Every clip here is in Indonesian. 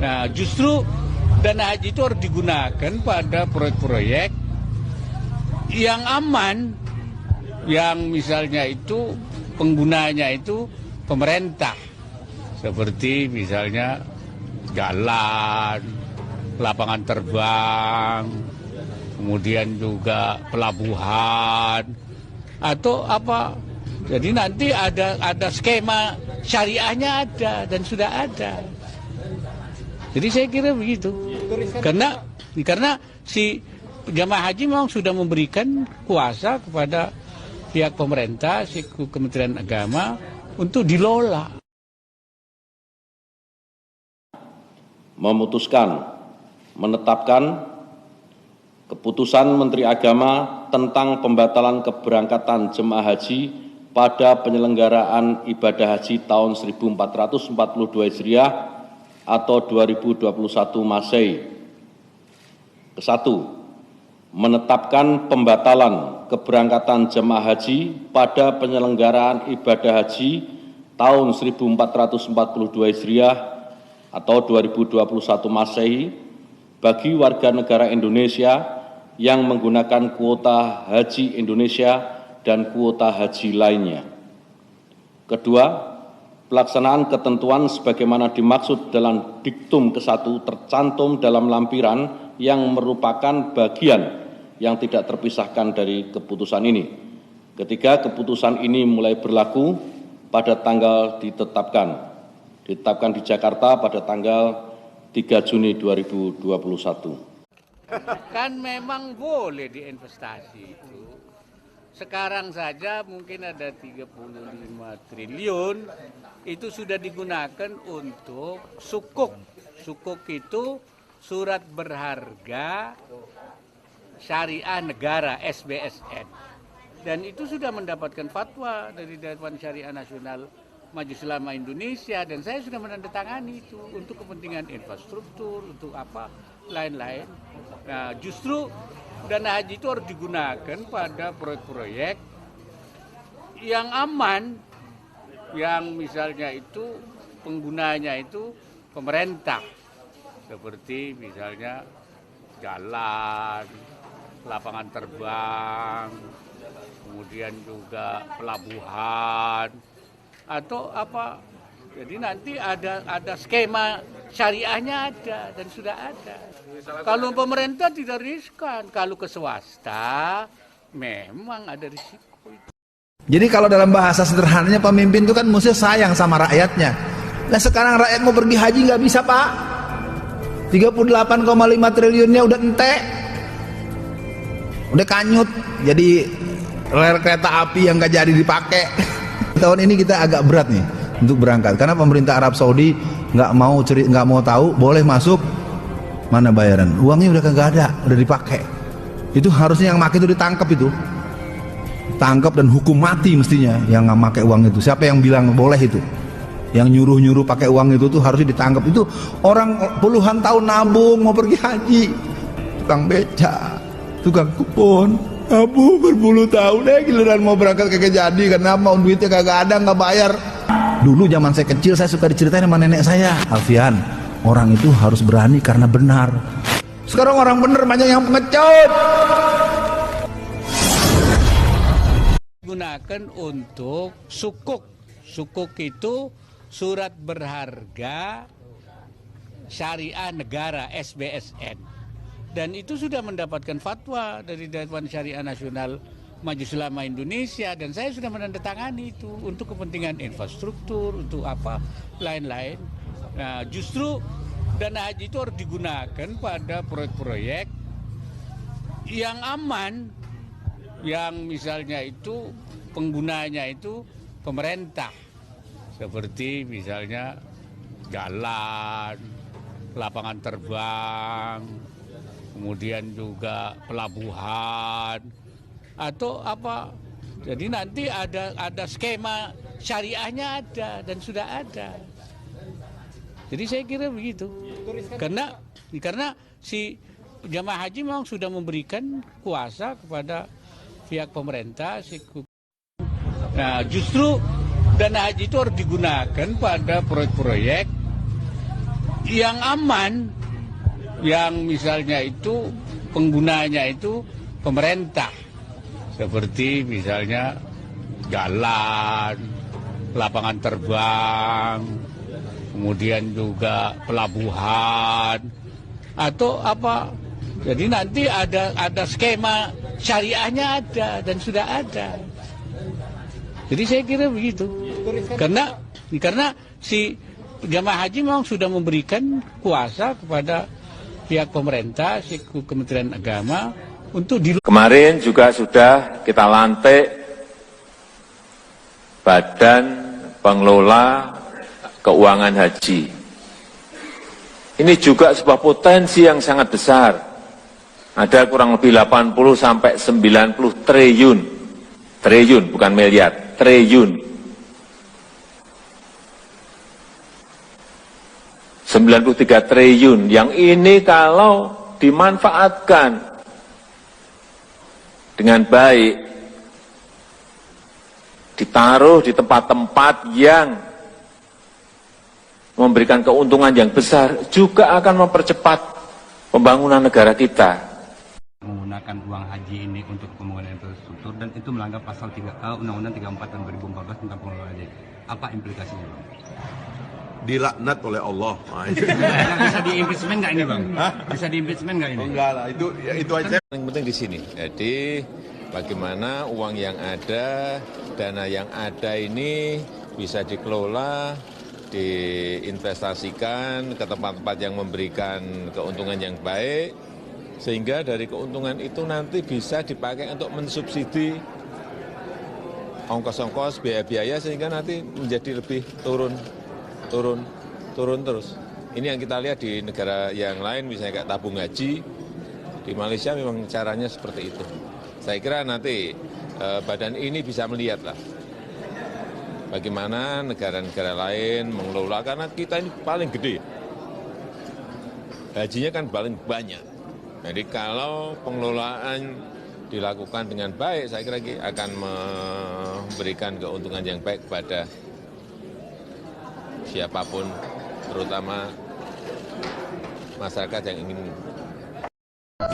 Nah, justru dana haji itu harus digunakan pada proyek-proyek yang aman, yang misalnya itu penggunanya itu pemerintah, seperti misalnya jalan, lapangan terbang, kemudian juga pelabuhan, atau apa. Jadi nanti ada skema syariahnya ada dan sudah ada. Jadi saya kira begitu. Karena si jamaah haji memang sudah memberikan kuasa kepada pihak pemerintah, si Kementerian Agama untuk dilola. Memutuskan menetapkan keputusan Menteri Agama tentang pembatalan keberangkatan jemaah haji pada penyelenggaraan ibadah haji tahun 1442 Hijriah atau 2021 Masehi. Kesatu, menetapkan pembatalan keberangkatan jemaah haji pada penyelenggaraan ibadah haji tahun 1442 Hijriah atau 2021 Masehi bagi warga negara Indonesia yang menggunakan kuota haji Indonesia dan kuota haji lainnya. Kedua, pelaksanaan ketentuan sebagaimana dimaksud dalam diktum ke-1 tercantum dalam lampiran yang merupakan bagian yang tidak terpisahkan dari keputusan ini. Ketiga, keputusan ini mulai berlaku pada tanggal ditetapkan di Jakarta pada tanggal 3 Juni 2021. Kan memang boleh diinvestasi itu. Sekarang saja mungkin ada 35 triliun itu sudah digunakan untuk sukuk. Sukuk itu surat berharga syariah negara SBSN. Dan itu sudah mendapatkan fatwa dari Dewan Syariah Nasional Majelis Ulama Indonesia, dan saya sudah menandatangani itu untuk kepentingan infrastruktur, untuk apa lain-lain. Nah, justru dana haji itu harus digunakan pada proyek-proyek yang aman, yang misalnya itu penggunanya itu pemerintah, seperti misalnya jalan, lapangan terbang, kemudian juga pelabuhan, atau apa. Jadi nanti ada skema syariahnya ada dan sudah ada. Kalau pemerintah tidak riskan, kalau ke swasta memang ada risiko itu. Jadi kalau dalam bahasa sederhananya pemimpin itu kan mesti sayang sama rakyatnya. Nah sekarang rakyat mau pergi haji nggak bisa Pak. 38,5 triliunnya udah entek, udah kanyut, jadi rel kereta api yang nggak jadi dipakai. Tahun ini kita agak berat nih untuk berangkat karena pemerintah Arab Saudi nggak mau tahu boleh masuk, mana bayaran, uangnya udah kagak ada, udah dipakai. Itu harusnya yang pakai itu ditangkap, itu tangkap dan hukum mati mestinya yang nggak pakai uang itu. Siapa yang bilang boleh itu? Yang nyuruh pakai uang itu tuh harusnya ditangkap. Itu orang puluhan tahun nabung mau pergi haji, tukang beca, tukang kupon, nabung berpuluh tahun giliran mau berangkat kagak jadi. Kenapa? Duitnya kagak ada, nggak bayar. Dulu zaman saya kecil saya suka diceritain sama nenek saya, Alfian, orang itu harus berani karena benar. Sekarang orang benar banyak yang pengecut. Gunakan untuk sukuk. Sukuk itu surat berharga syariah negara SBSN. Dan itu sudah mendapatkan fatwa dari Dewan Syariah Nasional Majelis Ulama Indonesia, dan saya sudah menandatangani itu untuk kepentingan infrastruktur, untuk apa lain-lain. Nah, justru dana haji itu harus digunakan pada proyek-proyek yang aman, yang misalnya itu penggunanya itu pemerintah, seperti misalnya jalan, lapangan terbang, kemudian juga pelabuhan, atau apa. Jadi nanti ada skema syariahnya ada dan sudah ada. Jadi saya kira begitu. Karena si jamaah haji memang sudah memberikan kuasa kepada pihak pemerintah. Nah, justru dana haji itu harus digunakan pada proyek-proyek yang aman, yang misalnya itu penggunanya itu pemerintah, seperti misalnya jalan, lapangan terbang, kemudian juga pelabuhan atau apa. Jadi nanti ada skema syariahnya ada dan sudah ada. Jadi saya kira begitu. Karena si jamaah haji memang sudah memberikan kuasa kepada pihak pemerintah, si Kementerian Agama untuk Kemarin juga sudah kita lantik Badan Pengelola Keuangan Haji. Ini juga sebuah potensi yang sangat besar. Ada kurang lebih 80 sampai 90 triliun. Triliun bukan miliar, triliun. 93 triliun yang ini kalau dimanfaatkan dengan baik, ditaruh di tempat-tempat yang memberikan keuntungan yang besar, juga akan mempercepat pembangunan negara kita. Menggunakan uang haji ini untuk pembangunan infrastruktur dan itu melanggar pasal Undang-Undang 34 tahun 2014 tentang pengelolaan haji. Apa implikasinya, Bang? Dilaknat oleh Allah. Bisa di-impeachment nggak ini, Bang? Hah? Bisa di-impeachment nggak ini? Oh, enggak lah, itu aja. Yang penting di sini. Jadi bagaimana uang yang ada, dana yang ada ini bisa dikelola, diinvestasikan ke tempat-tempat yang memberikan keuntungan yang baik, sehingga dari keuntungan itu nanti bisa dipakai untuk mensubsidi ongkos-ongkos, biaya-biaya, sehingga nanti menjadi lebih turun terus. Ini yang kita lihat di negara yang lain, misalnya kayak tabung haji, di Malaysia memang caranya seperti itu. Saya kira nanti badan ini bisa melihat lah bagaimana negara-negara lain mengelola, karena kita ini paling gede. Hajinya kan paling banyak. Jadi kalau pengelolaan dilakukan dengan baik, saya kira akan memberikan keuntungan yang baik kepada siapapun, terutama masyarakat yang ingin.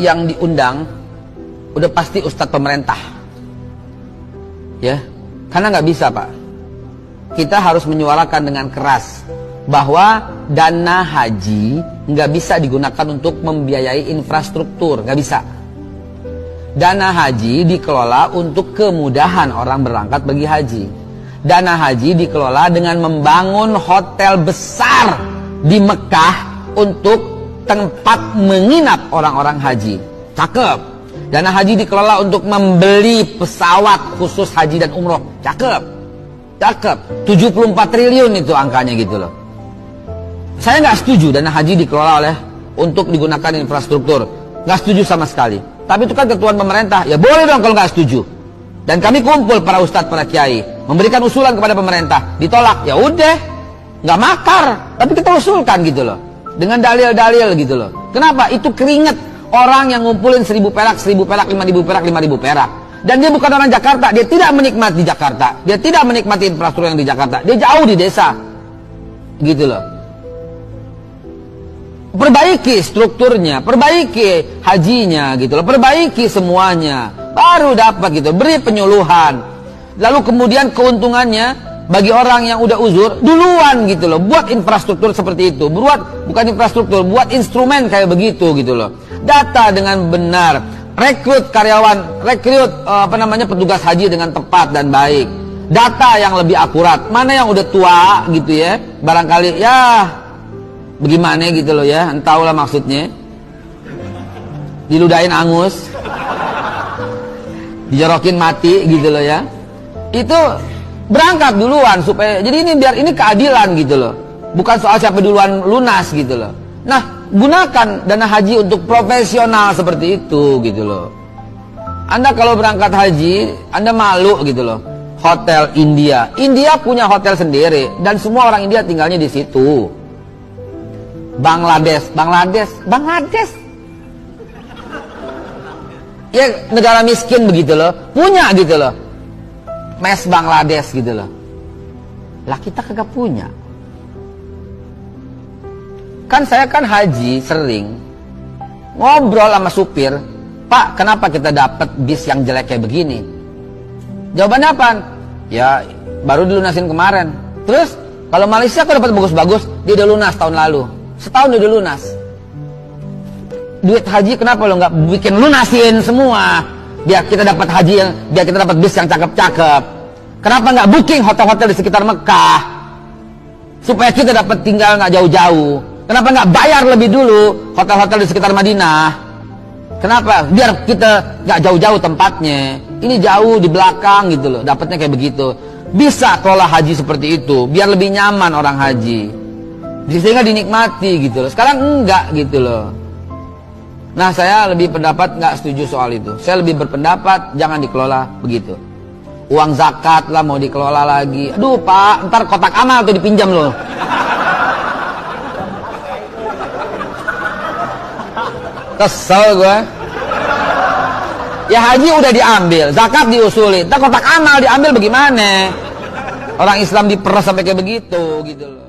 Yang diundang udah pasti ustadz pemerintah, ya, karena nggak bisa, Pak. Kita harus menyuarakan dengan keras bahwa dana haji nggak bisa digunakan untuk membiayai infrastruktur, nggak bisa. Dana haji dikelola untuk kemudahan orang berangkat bagi haji. Dana haji dikelola dengan membangun hotel besar di Mekah untuk tempat menginap orang-orang haji. Cakep. Dana haji dikelola untuk membeli pesawat khusus haji dan umroh. Cakep. Cakep. 74 triliun itu angkanya gitu loh. Saya nggak setuju dana haji dikelola untuk digunakan infrastruktur. Nggak setuju sama sekali. Tapi itu kan ketentuan pemerintah. Ya boleh dong kalau nggak setuju. Dan kami kumpul para ustadz, para kiai, memberikan usulan kepada pemerintah, ditolak. Ya udah, nggak makar, tapi kita usulkan gitu loh, dengan dalil-dalil gitu loh. Kenapa? Itu keringet orang yang ngumpulin 1.000 perak, 1.000 perak, 5.000 perak, 5.000 perak. Dan dia bukan orang Jakarta, dia tidak menikmati Jakarta, dia tidak menikmati infrastruktur yang di Jakarta, dia jauh di desa, gitu loh. Perbaiki strukturnya, perbaiki hajinya gitu loh, perbaiki semuanya, baru dapat gitu, beri penyuluhan. Lalu kemudian keuntungannya bagi orang yang udah uzur duluan gitu loh, buat infrastruktur seperti itu, bukan infrastruktur, buat instrumen kayak begitu gitu loh. Data dengan benar, rekrut karyawan, petugas haji dengan tepat dan baik. Data yang lebih akurat, mana yang udah tua gitu ya, barangkali ya bagaimana gitu loh ya, entahlah maksudnya, diludahin angus, dijorokin mati gitu loh ya, itu berangkat duluan supaya, jadi ini biar ini keadilan gitu loh, bukan soal siapa duluan lunas gitu loh. Nah, gunakan dana haji untuk profesional seperti itu gitu loh. Anda kalau berangkat haji, Anda malu gitu loh. Hotel India punya hotel sendiri dan semua orang India tinggalnya di situ. Bangladesh ya negara miskin begitu loh, punya gitu loh mes Bangladesh gitu loh. Lah kita kagak punya. Kan saya kan haji sering ngobrol sama supir, Pak, kenapa kita dapat bis yang jelek kayak begini? Jawabannya apa? Ya, baru dilunasin kemarin. Terus, kalau Malaysia kok dapat bagus-bagus, dia udah lunas tahun lalu. Setahun dia udah lunas. Duit haji kenapa lo nggak bikin lunasin semua? Biar kita dapat haji biar kita dapat bis yang cakep-cakep. Kenapa nggak booking hotel-hotel di sekitar Mekah? Supaya kita dapat tinggal nggak jauh-jauh. Kenapa nggak bayar lebih dulu hotel-hotel di sekitar Madinah? Kenapa? Biar kita nggak jauh-jauh tempatnya. Ini jauh di belakang gitu loh. Dapatnya kayak begitu. Bisa kelola haji seperti itu. Biar lebih nyaman orang haji. Sehingga dinikmati gitu loh. Sekarang enggak gitu loh. Nah, saya lebih pendapat nggak setuju soal itu. Saya lebih berpendapat jangan dikelola begitu. Uang zakat lah mau dikelola lagi. Aduh Pak, ntar kotak amal tuh dipinjam loh. Kesel gue. Ya haji udah diambil, zakat diusulin, ntar kotak amal diambil bagaimana? Orang Islam diperas sampai kayak begitu gitu loh.